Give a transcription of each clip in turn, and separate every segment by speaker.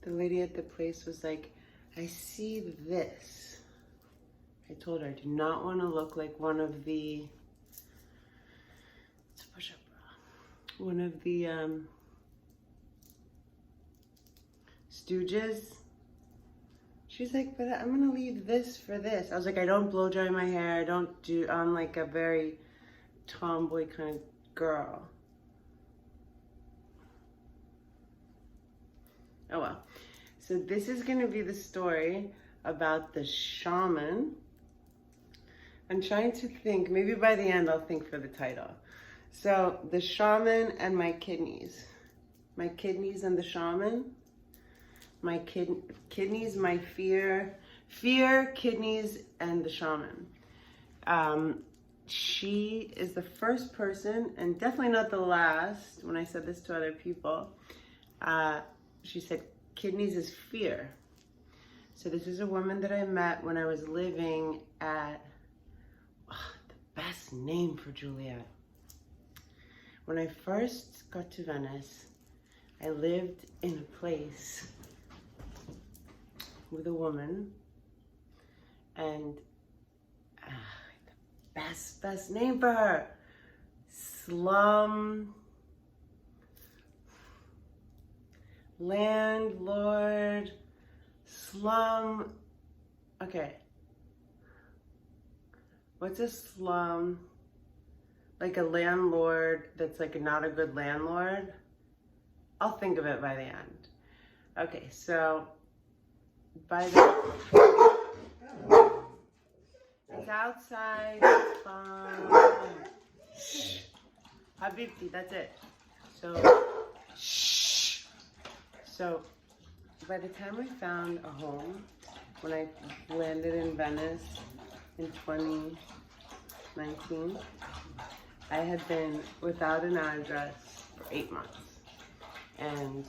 Speaker 1: the lady at the place was like, I see this. I told her I do not want to look like one of the, it's a push-up bra, one of the stooges. She's like, but I'm gonna leave this for this. I was like, I don't blow dry my hair. I don't do, I'm like a very tomboy kind of girl. Oh well. So this is gonna be the story about the shaman. I'm trying to think, maybe by the end I'll think for the title. So the shaman and my kidneys. My kidneys and the shaman. My kidneys, my fear, kidneys, and the shaman. She is the first person, and definitely not the last, when I said this to other people, she said, kidneys is fear. So this is a woman that I met when I was living at, the best name for Juliet. When I first got to Venice, I lived in a place with a woman, and the best name for her, slum, landlord, slum, okay, what's a slum? Like a landlord that's like not a good landlord? I'll think of it by the end. Okay, so by the, it's outside, it's fine. Shh. Habibti, that's it. So, shh. So, by the time I found a home, when I landed in Venice in 2019, I had been without an address for 8 months. And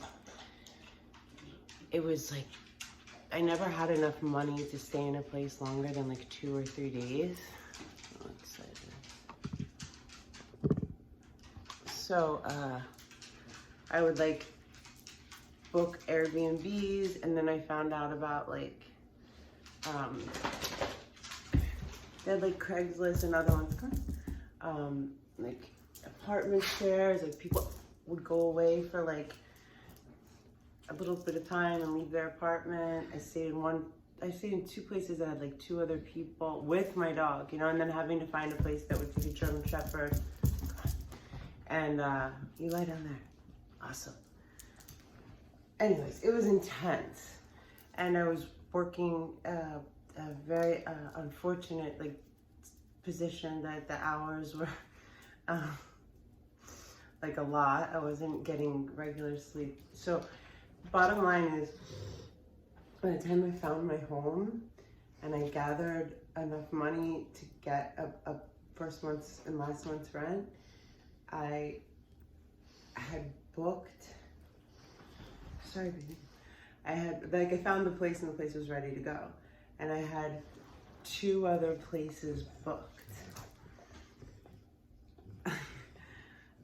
Speaker 1: it was like, I never had enough money to stay in a place longer than like 2 or 3 days. Oh, excited. So I would like book Airbnbs, and then I found out about like, they had like Craigslist and other ones, like apartment shares, like people would go away for like a little bit of time and leave their apartment. I stayed in 2 places that had like 2 other people with my dog, you know, and then having to find a place that would take a German Shepherd. And you lie down there. Awesome. Anyways, it was intense. And I was working a very unfortunate like position that the hours were like a lot. I wasn't getting regular sleep. So bottom line is, by the time I found my home and I gathered enough money to get a first month's and last month's rent, I had booked, sorry baby, I found the place and the place was ready to go. And I had 2 other places booked.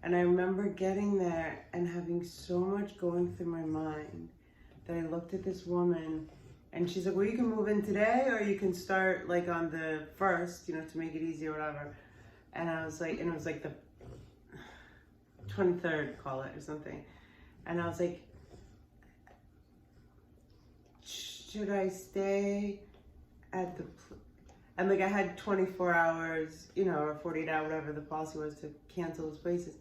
Speaker 1: And I remember getting there and having so much going through my mind that I looked at this woman and she's like, well, you can move in today or you can start like on the 1st, you know, to make it easy or whatever. And I was like, and it was like the 23rd, call it, or something. And I was like, should I stay at the, and like I had 24 hours, you know, or 48 hours, whatever the policy was, to cancel those places.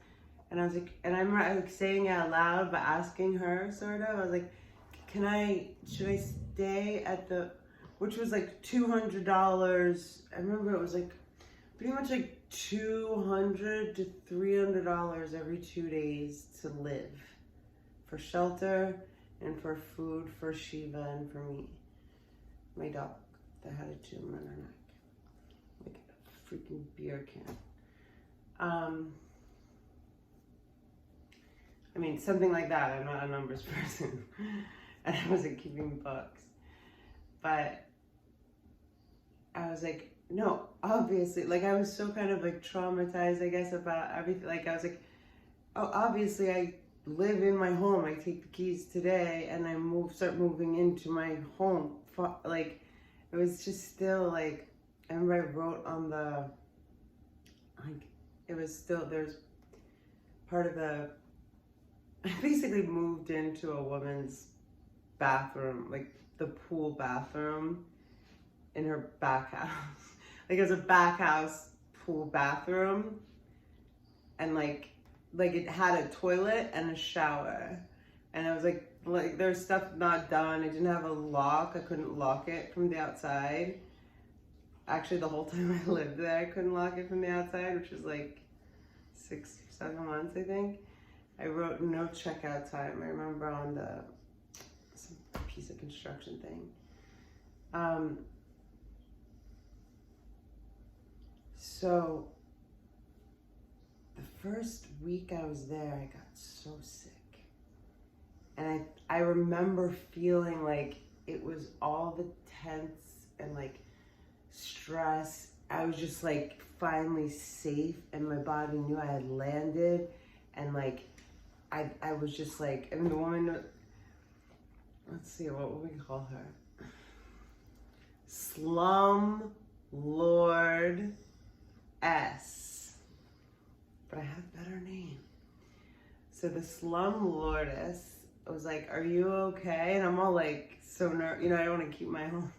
Speaker 1: And I was like, and I remember I was like saying it out loud, but asking her sort of, I was like, should I stay at the, which was like $200. I remember it was like pretty much like $200 to $300 every 2 days to live, for shelter and for food for Shiva and for me, my dog that had a tumor in her neck, like a freaking beer can. I mean, something like that. I'm not a numbers person, and I wasn't keeping books, but I was like, no, obviously, like I was so kind of like traumatized, I guess, about everything. Like I was like, oh, obviously live in my home. I take the keys today and I start moving into my home. Like, it was just still like, I remember I wrote on the, like, it was still, there's part of the, I basically moved into a woman's bathroom, like the pool bathroom in her back house. Like, it was a back house pool bathroom, and like it had a toilet and a shower, and it was like there was stuff not done. It didn't have a lock. I couldn't lock it from the outside. Actually, the whole time I lived there, I couldn't lock it from the outside, which was like 6 or 7 months, I think. I wrote no checkout time. I remember on some piece of construction thing. So the first week I was there, I got so sick. And I remember feeling like it was all the tense and like stress. I was just like finally safe, and my body knew I had landed, and like I was just like, and the woman, let's see, what would we call her? Slum Lord S. But I have a better name. So the Slum Lordess was like, "Are you okay?" And I'm all like, so nervous, you know, I don't want to keep my home.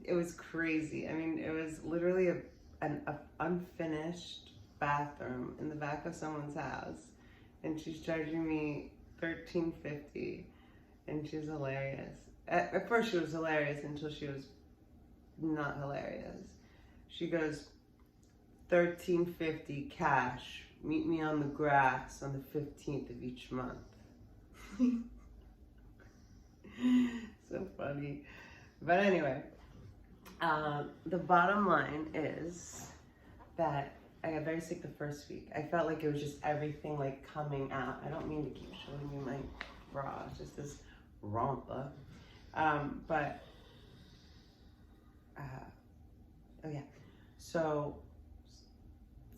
Speaker 1: It was crazy. I mean, it was literally an unfinished bathroom in the back of someone's house, and she's charging me $13.50, and she's hilarious. At first she was hilarious until she was not hilarious. She goes, $13.50 cash. Meet me on the grass on the 15th of each month. So funny. But anyway, the bottom line is that I got very sick the first week. I felt like it was just everything like coming out. I don't mean to keep showing you my bra, it's just this romper. Oh yeah. So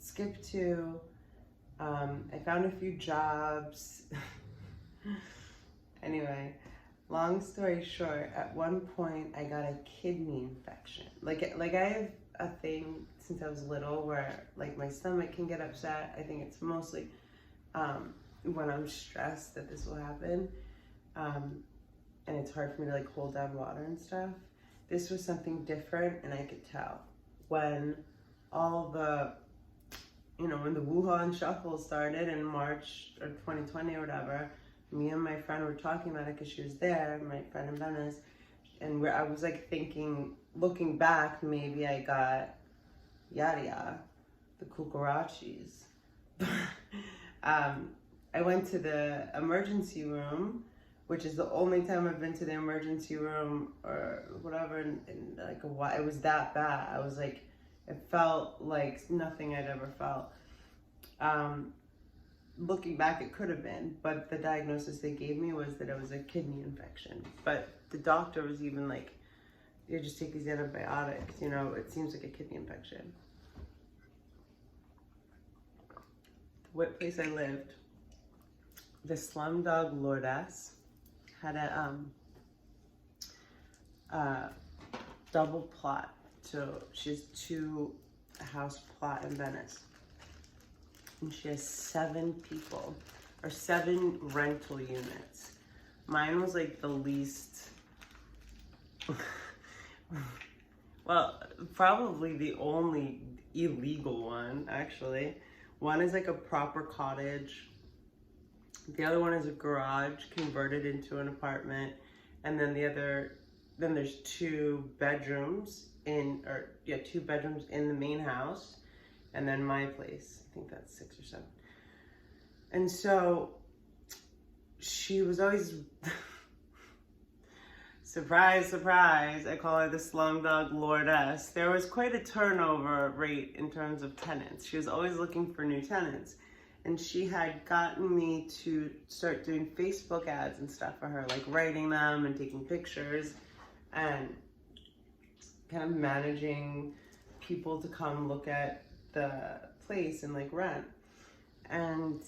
Speaker 1: skip to, I found a few jobs. Anyway, long story short, at one point I got a kidney infection. Like I have a thing since I was little where like my stomach can get upset. I think it's mostly when I'm stressed that this will happen. And it's hard for me to like hold down water and stuff. This was something different, and I could tell when all the, you know, when the Wuhan shuffle started in March or 2020 or whatever. Me and my friend were talking about it because she was there, my friend in Venice, and I was like thinking, looking back, maybe I got yada, the cucarachas. I went to the emergency room, which is the only time I've been to the emergency room or whatever in like a while. It was that bad. I was like, it felt like nothing I'd ever felt. Looking back, it could have been, but the diagnosis they gave me was that it was a kidney infection. But the doctor was even like, you just take these antibiotics, you know, it seems like a kidney infection. What place I lived, the Slumdog Lordess had a double plot. So she has 2 house plot in Venice. And she has 7 people, or 7 rental units. Mine was like the least, well, probably the only illegal one, actually. One is like a proper cottage. The other one is a garage converted into an apartment. And then then there's 2 bedrooms 2 bedrooms in the main house. And then my place, I think that's 6 or 7. And so she was always, surprise, surprise, I call her the Slumdog Lordess. There was quite a turnover rate in terms of tenants. She was always looking for new tenants. And she had gotten me to start doing Facebook ads and stuff for her, like writing them and taking pictures and kind of managing people to come look at the place and like rent. And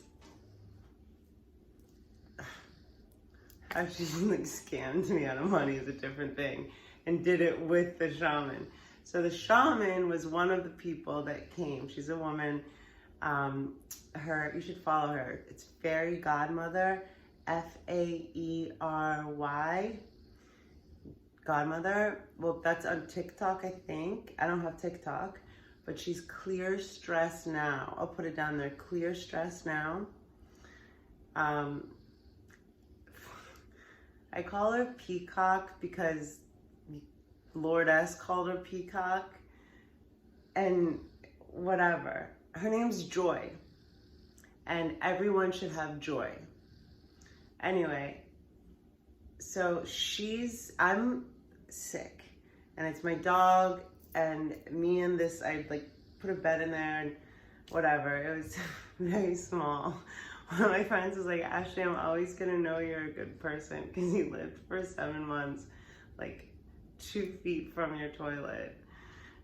Speaker 1: how she like scammed me out of money is a different thing, and did it with the shaman. So the shaman was one of the people that came. She's a woman. You should follow her. It's Fairy Godmother, Faery Godmother. Well, that's on TikTok, I think. I don't have TikTok, but she's Clear Stress Now. I'll put it down there. Clear Stress Now. I call her Peacock because Lord S called her Peacock, and whatever. Her name's Joy, and everyone should have joy. Anyway, so I'm sick, and it's my dog and me and this, I like put a bed in there and whatever. It was very small. One of my friends was like, Ashley, I'm always gonna know you're a good person because you lived for 7 months, like 2 feet from your toilet.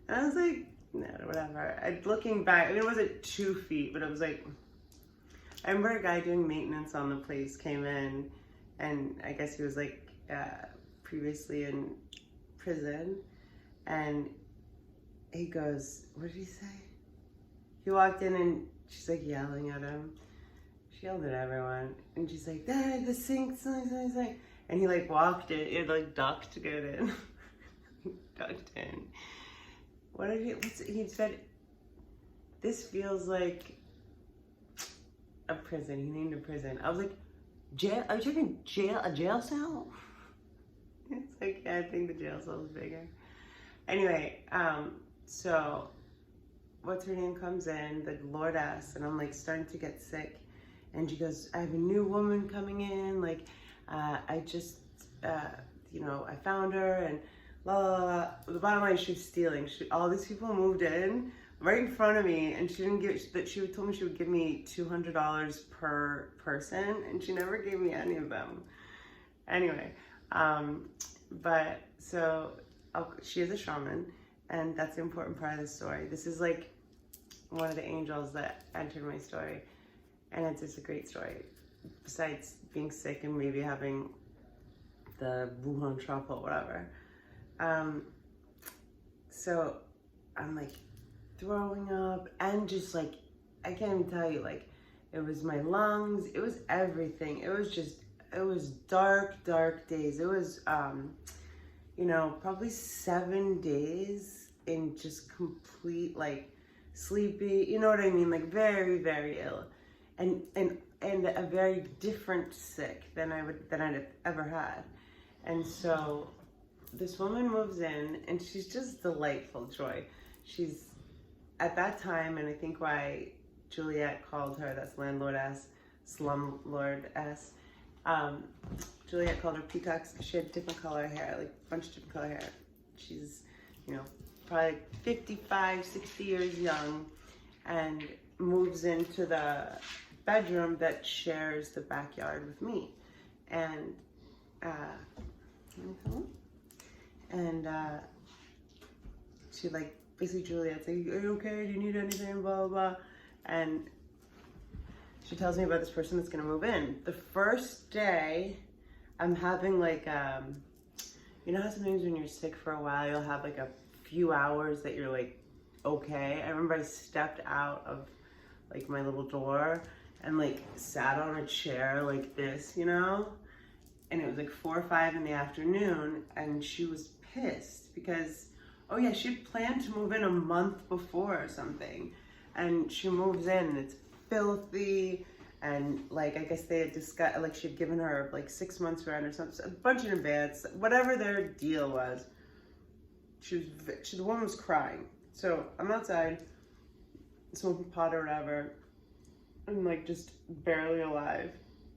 Speaker 1: And I was like, no, whatever. Looking back, I mean, it wasn't 2 feet, but it was like, I remember a guy doing maintenance on the place came in, and I guess he was like previously in prison, and he goes, what did he say? He walked in and she's like yelling at him. She yelled at everyone, and she's like, the sink, and he like walked in, it like ducked to get in. Ducked in. What did he said, this feels like a prison. He named a prison. I was like, jail? Are you talking a jail cell? It's like, yeah, I think the jail cell is bigger. Anyway, so what's her name comes in, the Lord S, and I'm like starting to get sick. And she goes, I have a new woman coming in. Like, I just, I found her and la la la. The bottom line, she was stealing. All these people moved in right in front of me, and she didn't she told me she would give me $200 per person, and she never gave me any of them. Anyway, but so she is a shaman, and that's the important part of the story. This is like one of the angels that entered my story. And it's just a great story, besides being sick and maybe having the Wuhan truffle, whatever. So I'm like throwing up, and just like, I can't even tell you, like, it was my lungs, it was everything. It was dark, dark days. It was, probably 7 days in just complete, like, sleepy, you know what I mean? Like, very, very ill. And a very different sick than I'd ever had. And so this woman moves in, and she's just delightful, Joy. She's at that time, and I think why Juliet called her, that's Landlord S, Slumlord S. Juliet called her Peacocks because she had different color hair, like a bunch of different color hair. She's, probably 55, 60 years young, and moves into the bedroom that shares the backyard with me. And she like, basically Juliet's like, are you okay? Do you need anything? Blah, blah, blah. And she tells me about this person that's gonna move in. The first day, I'm having like, you know how sometimes when you're sick for a while, you'll have like a few hours that you're like, okay. I remember I stepped out of like my little door and like sat on a chair like this, and it was like 4 or 5 in the afternoon, and she was pissed because, oh yeah, she had planned to move in a month before or something, and she moves in and it's filthy, and like, I guess they had discussed, like, she had given her like 6 months rent or something, a bunch in advance, whatever their deal was. The woman was crying. So I'm outside smoking pot or whatever, I'm like just barely alive,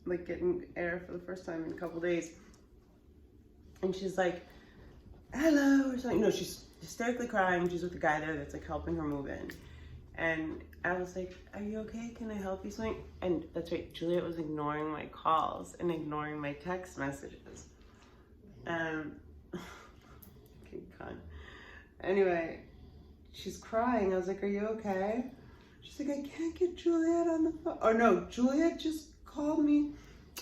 Speaker 1: like getting air for the first time in a couple days. And she's like, hello, or something. No, she's hysterically crying. She's with the guy there that's like helping her move in. And I was like, are you okay? Can I help you something? And that's right, Juliet was ignoring my calls and ignoring my text messages. Anyway, she's crying. I was like, are you okay? She's like, I can't get Juliet on the phone. Oh no, Juliet just called me.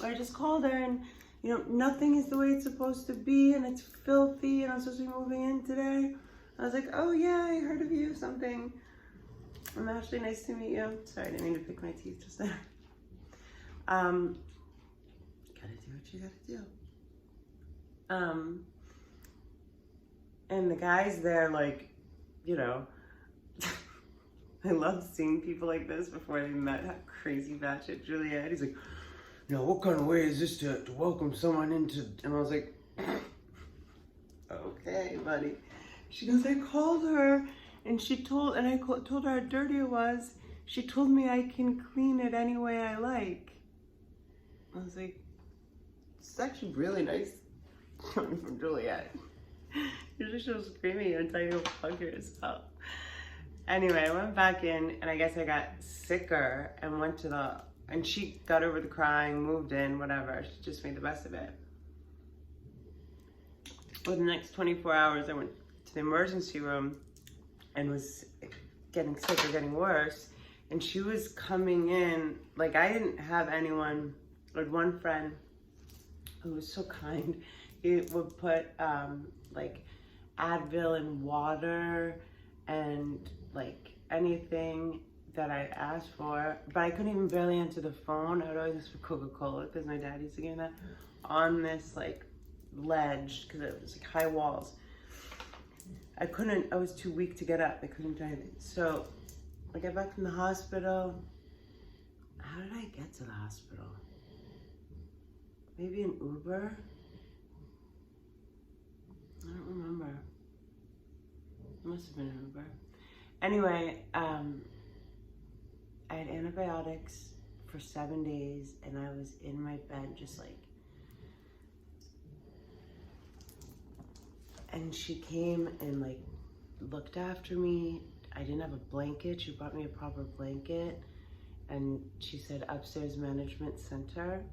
Speaker 1: I just called her, and you know, nothing is the way it's supposed to be, and it's filthy, and I'm supposed to be moving in today. I was like, oh yeah, I heard of you, something. I'm Ashley, nice to meet you. Sorry, I didn't mean to pick my teeth just there. Gotta do what you gotta do. And the guys there, like, you know, I love seeing people like this before they met how crazy batshit Juliet. He's like, you know, what kind of way is this to welcome someone into, and I was like, okay, buddy. She goes, I called her, and I told her how dirty it was. She told me I can clean it any way I like. I was like, it's actually really nice coming from Juliet. Usually she'll scream at you and tell you to hug yourself. Anyway, I went back in, and I guess I got sicker and went to and she got over the crying, moved in, whatever. She just made the best of it. For the next 24 hours, I went to the emergency room and was getting sick or getting worse. And she was coming in, like, I didn't have anyone. I had one friend who was so kind. He would put like Advil in water and like anything that I asked for, but I couldn't even barely answer the phone. I would always ask for Coca-Cola because my dad used to give me that on this like ledge because it was like high walls. I was too weak to get up. I couldn't do anything. So I got back from the hospital. How did I get to the hospital? Maybe an Uber? I don't remember. It must have been an Uber. Anyway, I had antibiotics for 7 days, and I was in my bed just like, and she came and like looked after me. I didn't have a blanket. She brought me a proper blanket, and she said upstairs management center.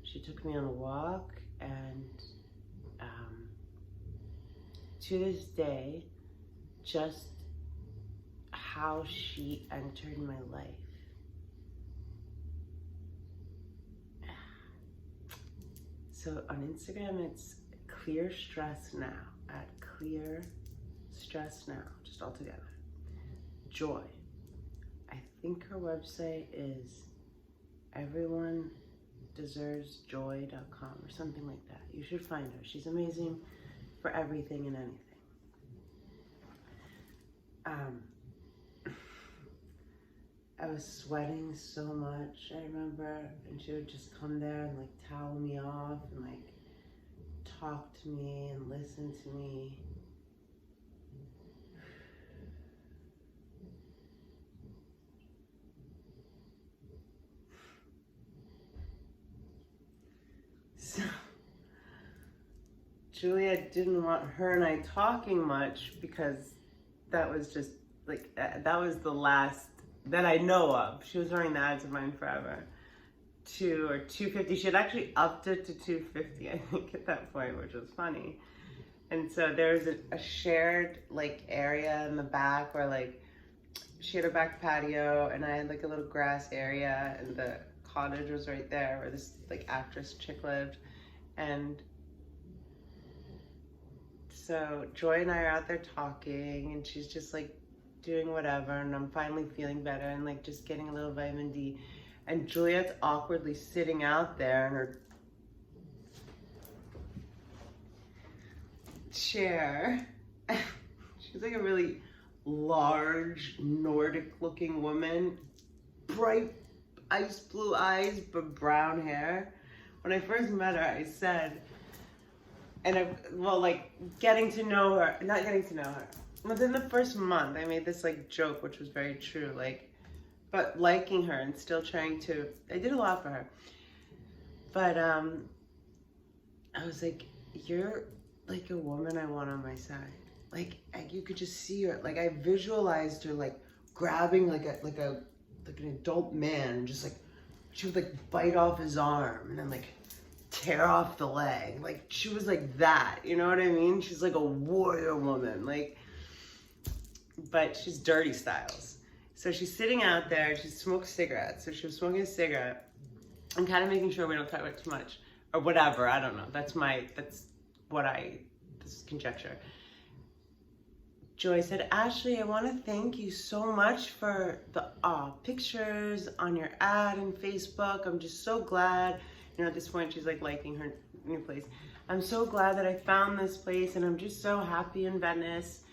Speaker 1: She took me on a walk, and to this day, just how she entered my life. So on Instagram, it's Clear Stress Now, at Clear Stress Now, just all together. Joy. I think her website is everyonedeservesjoy.com or something like that. You should find her. She's amazing for everything and anything. I was sweating so much, I remember, and she would just come there and like towel me off and like talk to me and listen to me. So Juliet didn't want her and I talking much because that was just like, that was the last that I know of. She was running the ads of mine forever. 2 or 250. She had actually upped it to 250, I think, at that point, which was funny. And so there was a shared like area in the back where like she had a back patio and I had like a little grass area, and the cottage was right there where this like actress chick lived. And so Joy and I are out there talking, and she's just like doing whatever, and I'm finally feeling better and like just getting a little vitamin D. And Juliet's awkwardly sitting out there in her chair. She's like a really large Nordic looking woman, bright ice blue eyes but brown hair. When I first met her, I said, getting to know her, not getting to know her. Within the first month, I made this like joke, which was very true, like, but liking her and still trying to, I did a lot for her. But I was like, you're like a woman I want on my side. Like you could just see her, like I visualized her like grabbing like an adult man, and just like, she would like bite off his arm and then like tear off the leg. Like she was like that, you know what I mean? She's like a warrior woman, like, but she's dirty styles. So she's sitting out there, she smokes cigarettes. So she was smoking a cigarette and kind of making sure we don't talk about it too much or whatever. I don't know. That's this is conjecture. Joy said, Ashley, I want to thank you so much for the pictures on your ad and Facebook. I'm just so glad. At this point, she's like liking her new place. I'm so glad that I found this place, and I'm just so happy in Venice.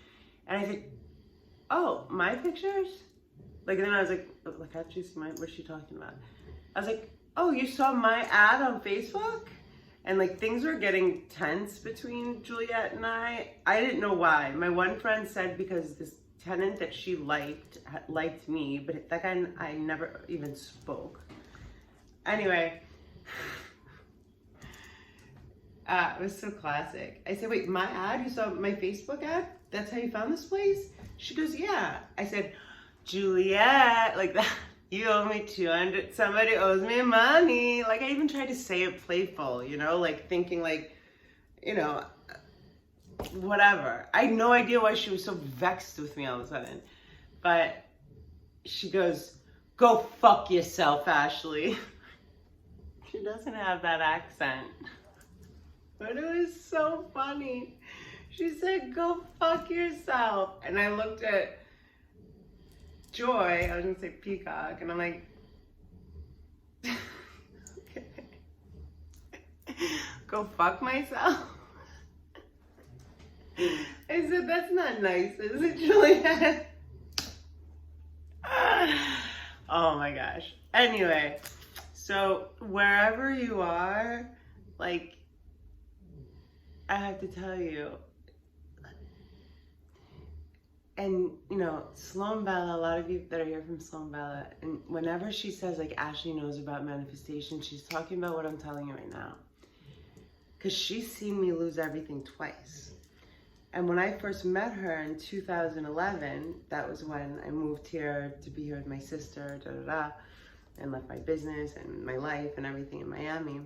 Speaker 1: And I said, oh, my pictures? And then I was like, how'd you see what's she talking about? I was like, oh, you saw my ad on Facebook? And things were getting tense between Juliet and I. I didn't know why. My one friend said because this tenant that she liked me, but that guy I never even spoke. Anyway, it was so classic. I said, wait, my ad? You saw my Facebook ad? That's how you found this place? She goes, yeah. I said, Juliet, like that. You owe me 200, somebody owes me money. I even tried to say it playful, thinking whatever. I had no idea why she was so vexed with me all of a sudden. But she goes, go fuck yourself, Ashley. She doesn't have that accent. But it was so funny. She said, go fuck yourself. And I looked at Joy, I was gonna say Peacock, and I'm like, okay. Go fuck myself? I said, that's not nice, is it, Juliet? Oh my gosh. Anyway, so wherever you are, I have to tell you, and Sloan Bella, a lot of you that are here from Sloan Bella, and whenever she says Ashley knows about manifestation, she's talking about what I'm telling you right now. Because she's seen me lose everything twice. And when I first met her in 2011, that was when I moved here to be here with my sister, and left my business and my life and everything in Miami.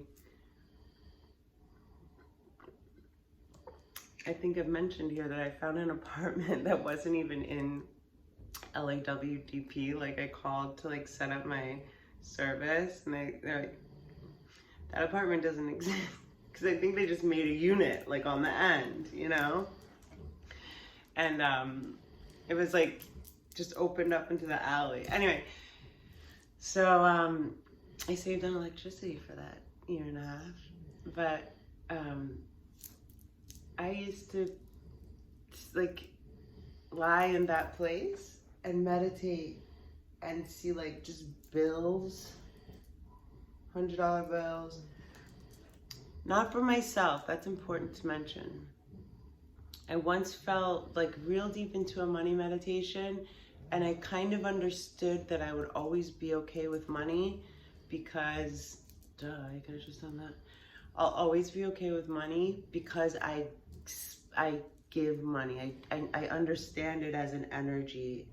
Speaker 1: I think I've mentioned here that I found an apartment that wasn't even in LAWDP. I called to set up my service, and they're like, that apartment doesn't exist. Because I think they just made a unit on the end, And it was just opened up into the alley. Anyway, so I saved on electricity for that year and a half. But I used to lie in that place and meditate and see just bills, $100 bills. Not for myself, that's important to mention. I once fell real deep into a money meditation, and I kind of understood that I would always be okay with money because, I could have just done that. I'll always be okay with money because I give money. I understand it as an energy.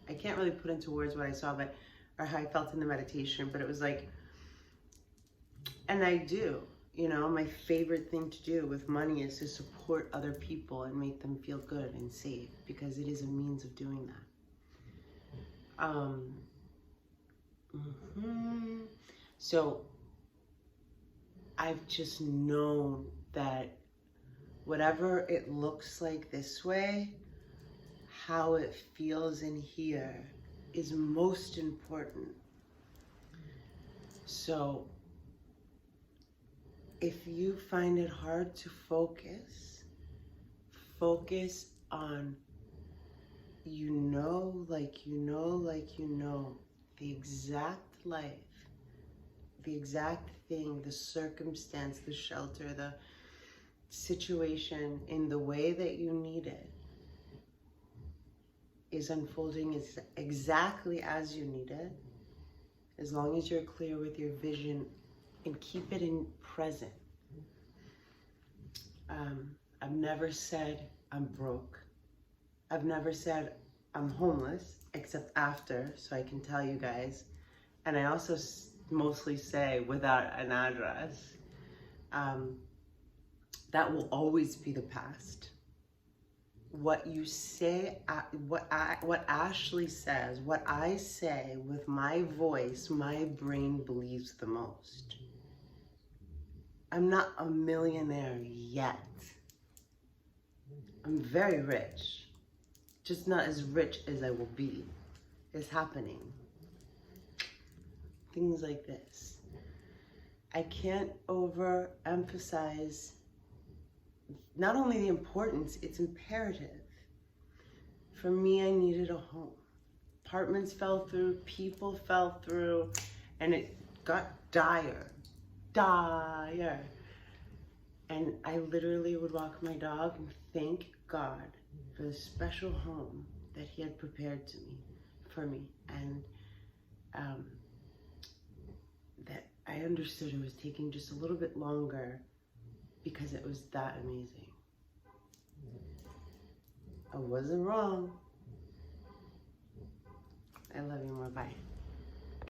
Speaker 1: I can't really put into words what I saw, or how I felt in the meditation, but it was and I do. My favorite thing to do with money is to support other people and make them feel good and safe, because it is a means of doing that. So I've just known that whatever it looks like this way, how it feels in here is most important. So if you find it hard to focus on the exact life, the exact thing, the circumstance, the shelter, the situation in the way that you need it is unfolding exactly as you need it, as long as you're clear with your vision and keep it in present. I've never said I'm broke. I've never said I'm homeless, except after, so I can tell you guys. And I also mostly say without an address. That will always be the past. What you say, what Ashley says, what I say with my voice, my brain believes the most. I'm not a millionaire yet. I'm very rich, just not as rich as I will be. It's happening. Things like this. I can't overemphasize not only the importance, it's imperative. For me, I needed a home. Apartments fell through, people fell through, and it got dire. And I literally would walk my dog and thank God for the special home that he had prepared for me. And that I understood it was taking just a little bit longer because it was that amazing. I wasn't wrong. I love you more. Bye.